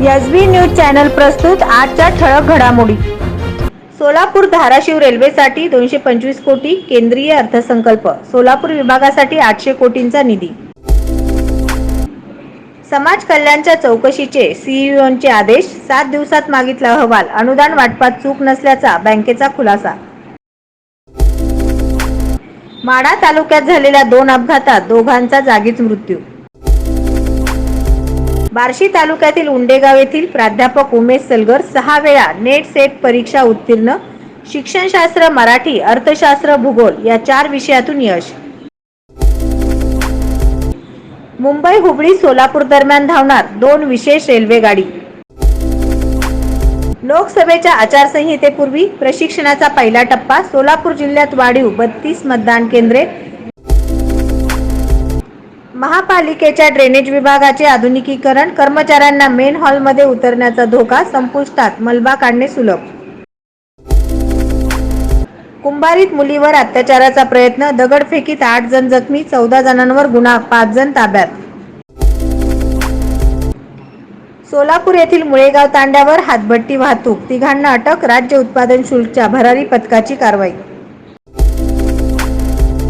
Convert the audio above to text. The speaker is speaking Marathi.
एसबी न्यूज चॅनल प्रस्तुत आजच्या ठळक घडामोडी। सोलापूर धाराशिव रेल्वेसाठी 225 कोटी केंद्रीय अर्थसंकल्प। सोलापूर विभागासाठी 800 कोटींचा निधी। समाज कल्याणच्या चौकशीचे सीईओंचे आदेश। 7 दिवसात मागितला अहवाल। अनुदान वाटपात चूक नसल्याचा बँकेचा खुलासा। माढा तालुक्यात झालेल्या 2 अपघातात दोघांचा जागीच मृत्यू। बार्शी तालुक्यातील उंडेगाव येथील प्राध्यापक उमेश सलगर 6 वेळा नेट सेट परीक्षा उत्तीर्ण। शिक्षणशास्त्र, मराठी, अर्थशास्त्र, भूगोल या 4 विषयातून यश। मुंबई हुबळी सोलापूर दरम्यान धावणार 2 विशेष रेल्वे गाडी। लोकसभेच्या आचारसंहितेपूर्वी प्रशिक्षणाचा पहिला टप्पा। सोलापूर जिल्ह्यात वाढीव 32 मतदान केंद्रे। महापालिकेच्या ड्रेनेज विभागाचे आधुनिकीकरण। कर्मचाऱ्यांना मेन हॉलमध्ये उतरण्याचा धोका संपुष्टात। मलबा काढणे सुलभ। कुंभारीत मुलीवर अत्याचाराचा प्रयत्न। दगडफेकीत 8 जण जखमी। 14 जणांवर गुन्हा, 5 जण ताब्यात। सोलापूर येथील मुळेगाव तांड्यावर हातभट्टी वाहतूक, 3घांना अटक। राज्य उत्पादन शुल्कच्या भरारी पथकाची कारवाई।